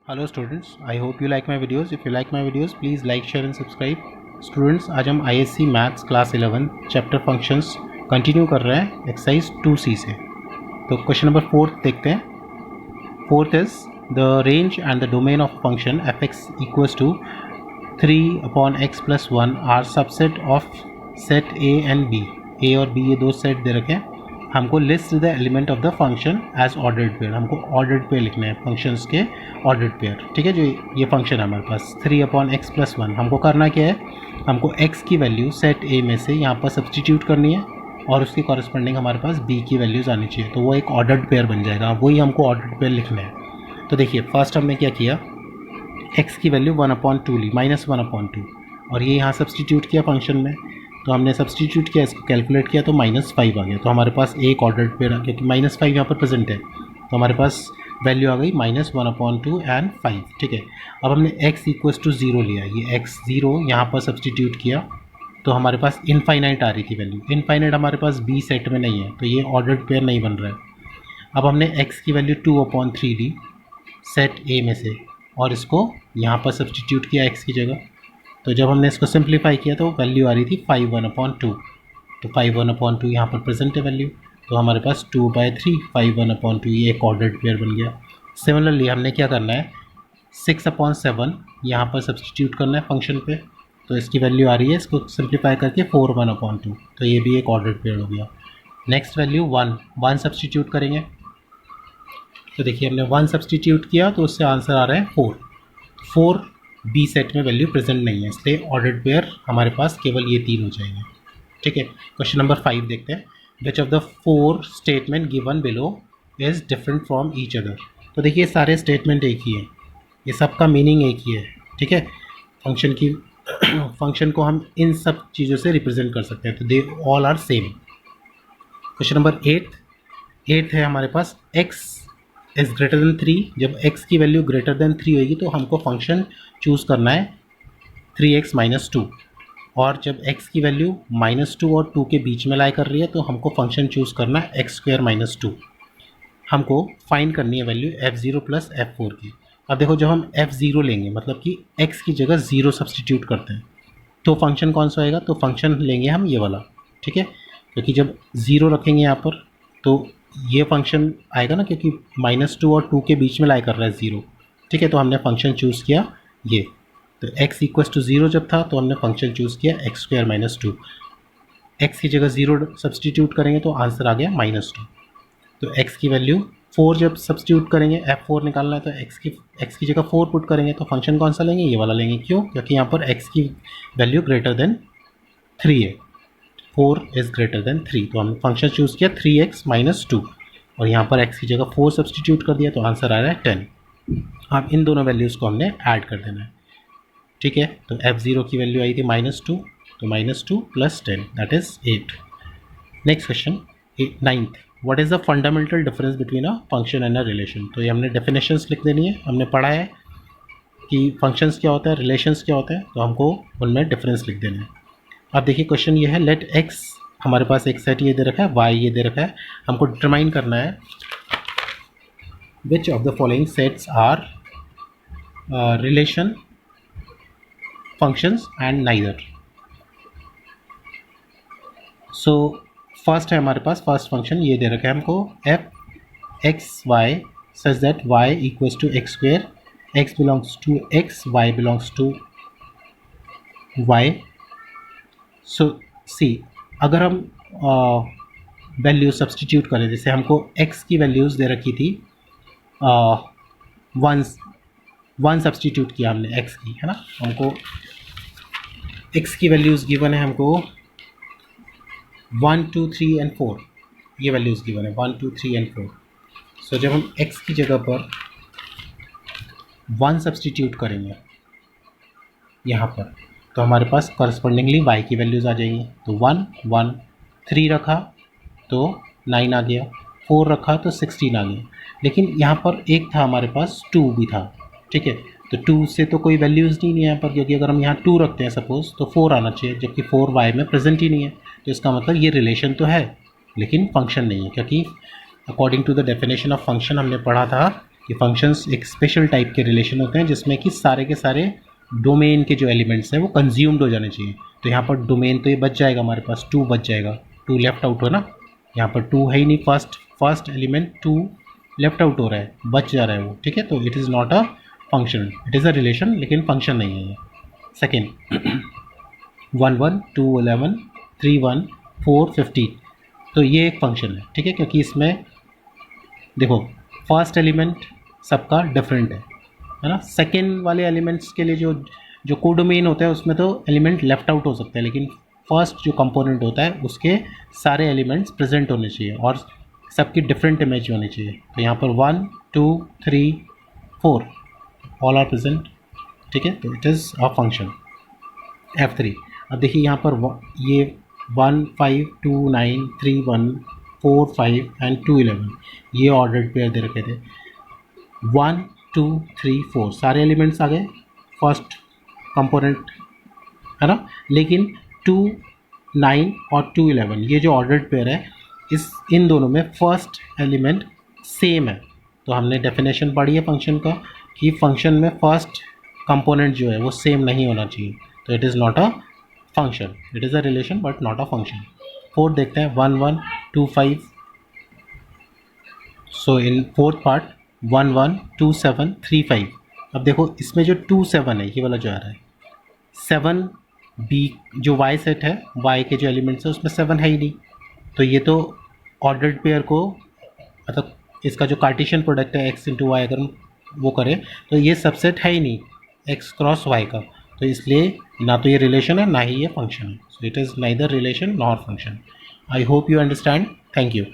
Hello students, I hope you like my videos. If you like my videos please like share and subscribe. Students, आज हम ISC maths class 11 chapter functions continue कर रहे हैं exercise 2C से. तो question number 4 देखते हैं. Fourth is the range and the domain of function f x equals to 3/x+1 are subset of set A and B. A और B ये दो सेट दे रखे हैं. हमको list the element of the function as ordered pair. हमको ordered pair लिखना है फंक्शंस के ऑर्डर्ड पेयर. ठीक है, जो ये फंक्शन है हमारे पास 3/x+1. हमको करना क्या है, हमको x की वैल्यू सेट ए में से यहाँ पर सब्सटीट्यूट करनी है और उसके कॉरस्पॉन्डिंग हमारे पास b की वैल्यूज़ आनी चाहिए. तो वो एक ऑर्डर्ड पेयर बन जाएगा. वही हमको ऑर्डर्ड पेयर लिखना है. तो देखिए, फर्स्ट हमने क्या किया, x की वैल्यू 1/2 ली, -1/2, और ये यहाँ सब्सटीट्यूट किया फंक्शन में. तो हमने सब्सटीट्यूट किया, इसको कैलकुलेट किया तो -5 आ गया. तो हमारे पास एक ऑर्डर्ड पेयर आ गया क्योंकि -5 यहाँ पर प्रेजेंट है. तो हमारे पास वैल्यू आ गई -1/2 एंड 5. ठीक है, अब हमने x इक्वल्स टू 0 लिया. ये x 0 यहाँ पर सब्सटीट्यूट किया तो हमारे पास इनफाइनाइट आ रही थी वैल्यू. इनफाइनाइट हमारे पास b सेट में नहीं है, तो ये ऑर्डर्ड पेयर नहीं बन रहा है. अब हमने x की वैल्यू 2/3 ली सेट a में से और इसको यहाँ पर सब्सटीट्यूट किया x की जगह. तो जब हमने इसको सिंप्लीफाई किया तो वैल्यू आ रही थी 5/1/2. तो 5/1/2 यहाँ पर प्रेजेंट है वैल्यू. तो हमारे पास 2/3 5/1/2 ये एक ऑर्डर्ड पेयर बन गया. सिमिलरली हमने क्या करना है, 6/7 यहाँ पर सब्सटीट्यूट करना है फंक्शन पे. तो इसकी वैल्यू आ रही है, इसको सिंप्लीफाई करके 4/1/2. तो ये भी एक ऑर्डर्ड पेयर हो गया. नेक्स्ट वैल्यू 1 सब्सटीट्यूट करेंगे. तो देखिए, हमने 1 सब्सटीट्यूट किया तो उससे आंसर आ रहा है 4 बी सेट में वैल्यू प्रेजेंट नहीं है, इसलिए ऑर्डर्ड पेयर हमारे पास केवल ये 3 हो जाएंगे. ठीक है, क्वेश्चन नंबर 5 देखते हैं. विच of the 4 statement given below is different from each other. तो देखिए, सारे स्टेटमेंट एक ही है, ये सब का मीनिंग एक ही है. ठीक है, फंक्शन को हम इन सब चीज़ों से रिप्रेजेंट कर सकते हैं. तो they all are same. Question number 8 है हमारे पास. x is greater than 3. जब x की वैल्यू ग्रेटर देन 3 होगी तो हमको फंक्शन चूज़ करना है 3x - 2. और जब x की वैल्यू -2 और 2 के बीच में लाई कर रही है तो हमको फंक्शन चूज़ करना है x² - 2. हमको फाइंड करनी है वैल्यू f0 + f4 की. अब देखो, जब हम f0 लेंगे मतलब कि x की जगह 0 सब्सटीट्यूट करते हैं तो फंक्शन कौन सा आएगा, तो फंक्शन लेंगे हम ये वाला. ठीक है, क्योंकि जब 0 रखेंगे यहाँ पर तो ये फंक्शन आएगा ना, क्योंकि -2 और 2 के बीच में लाई कर रहा है 0. ठीक है, तो हमने फंक्शन चूज़ किया ये. तो x इक्वल्स टू 0 जब था तो हमने फंक्शन चूज़ किया x² - 2. x की जगह 0 सब्सटीट्यूट करेंगे तो आंसर आ गया -2. तो x की वैल्यू 4 जब सब्सटीट्यूट करेंगे, f4 निकालना है तो x की जगह 4 पुट करेंगे तो फंक्शन कौन सा लेंगे, ये वाला लेंगे. क्यों, क्योंकि यहाँ पर x की वैल्यू ग्रेटर देन 3 है. 4 इज़ ग्रेटर देन 3. तो हमने फंक्शन चूज़ किया 3x - 2 और यहाँ पर x की जगह 4 सब्सटीट्यूट कर दिया तो आंसर आ रहा है 10. अब इन दोनों वैल्यूज़ को हमने ऐड कर देना है. ठीक है, तो f0 की वैल्यू आई थी -2, तो -2 + 10 that is 8. Next question 9th. What is the fundamental difference between a function and a relation. तो ये हमने डेफिनेशंस लिख देनी है. हमने पढ़ा है कि फंक्शंस क्या होता है, रिलेशंस क्या होते हैं, तो हमको उनमें डिफरेंस लिख देना है. अब देखिए, क्वेश्चन ये है, लेट x, हमारे पास एक सेट ये दे रखा है, y ये दे रखा है. हमको डिटरमाइन करना है which of the following sets are relation functions and neither. So first है हमारे पास, फर्स्ट फंक्शन ये दे रखा है हमको f(x,y) such that y equals to x², x belongs to x, y belongs to y. So see, अगर हम value substitute करें, जैसे हमको x की वैल्यूज़ दे रखी थी 1 सब्सटीट्यूट किया हमने x की, है ना. हमको x की वैल्यूज़ गिवन है, हमको 1 2 3 एंड 4 ये वैल्यूज़ गिवन है, 1 2 3 एंड 4. सो जब हम x की जगह पर 1 सब्सटीट्यूट करेंगे यहाँ पर तो हमारे पास करस्पॉन्डिंगली y की वैल्यूज़ आ जाएंगी. तो 1 1 3 रखा तो 9 आ गया, 4 रखा तो 16 आ गया. लेकिन यहाँ पर एक था हमारे पास 2 भी था. ठीक है, तो 2 से तो कोई वैल्यूज़ नहीं है यहाँ पर, क्योंकि अगर हम यहाँ 2 रखते हैं सपोज़ तो 4 आना चाहिए, जबकि 4 y में प्रेजेंट ही नहीं है. तो इसका मतलब ये रिलेशन तो है लेकिन फंक्शन नहीं है, क्योंकि according to the definition of function हमने पढ़ा था ये फंक्शंस एक स्पेशल टाइप के रिलेशन होते हैं जिसमें कि सारे के सारे डोमेन के जो एलिमेंट्स हैं वो कंज्यूम्ड हो जाने चाहिए। तो यहाँ पर डोमेन तो ये बच जाएगा, हमारे पास 2 बच जाएगा, 2 लेफ्ट आउट हो ना, यहाँ पर 2 है ही नहीं, फर्स्ट एलिमेंट 2 लेफ्ट आउट हो रहा है, बच जा रहा है वो, ठीक है। तो it is not a function, it is a relation लेकिन फंक्शन नहीं है ये। सेकेंड 1 1 2 11 3 1 4 15, तो ये एक फंक्शन है, ठीक है, क्योंकि इसमें देखो फर्स्ट एलिमेंट सबका डिफरेंट है ना। सेकेंड वाले एलिमेंट्स के लिए जो जो कोडोमेन होता है उसमें तो एलिमेंट लेफ्ट आउट हो सकता है, लेकिन फर्स्ट जो कंपोनेंट होता है उसके सारे एलिमेंट्स प्रेजेंट होने चाहिए और सबकी डिफरेंट इमेज होनी चाहिए। तो यहाँ पर 1 2 3 4 ऑल आर प्रेजेंट, ठीक है, तो it is a function F3। अब देखिए यहाँ पर ये 1 5 2 9 3 1 4 5 एंड 2 11 ये ऑर्डर्ड पेयर दे रखे थे। 1 2 3 4 सारे एलिमेंट्स आ गए फर्स्ट कंपोनेंट, है ना, लेकिन 2 9 और 2 11 ये जो ऑर्डर्ड पेयर है इन दोनों में फर्स्ट एलिमेंट सेम है। तो हमने डेफिनेशन पढ़ी है फंक्शन का कि फंक्शन में फर्स्ट कंपोनेंट जो है वो सेम नहीं होना चाहिए, तो it is not a function, it is a relation but not a function. Fourth देखते हैं 1 1 2 5। सो इन फोर्थ पार्ट 1 1 2 7 3 5। अब देखो इसमें जो 2 7 है ये वाला जो आ रहा है 7 बी जो वाई सेट है, वाई के जो एलिमेंट्स है उसमें 7 है ही नहीं, तो ये तो ऑर्डर्ड पेयर को मतलब इसका जो कार्टेशियन प्रोडक्ट है x इंटू वाई अगर हम वो करें तो ये सबसेट है ही नहीं x क्रॉस वाई का, तो इसलिए ना तो ये रिलेशन है ना ही ये फंक्शन है। So it is neither relation nor function. I hope you understand, thank you.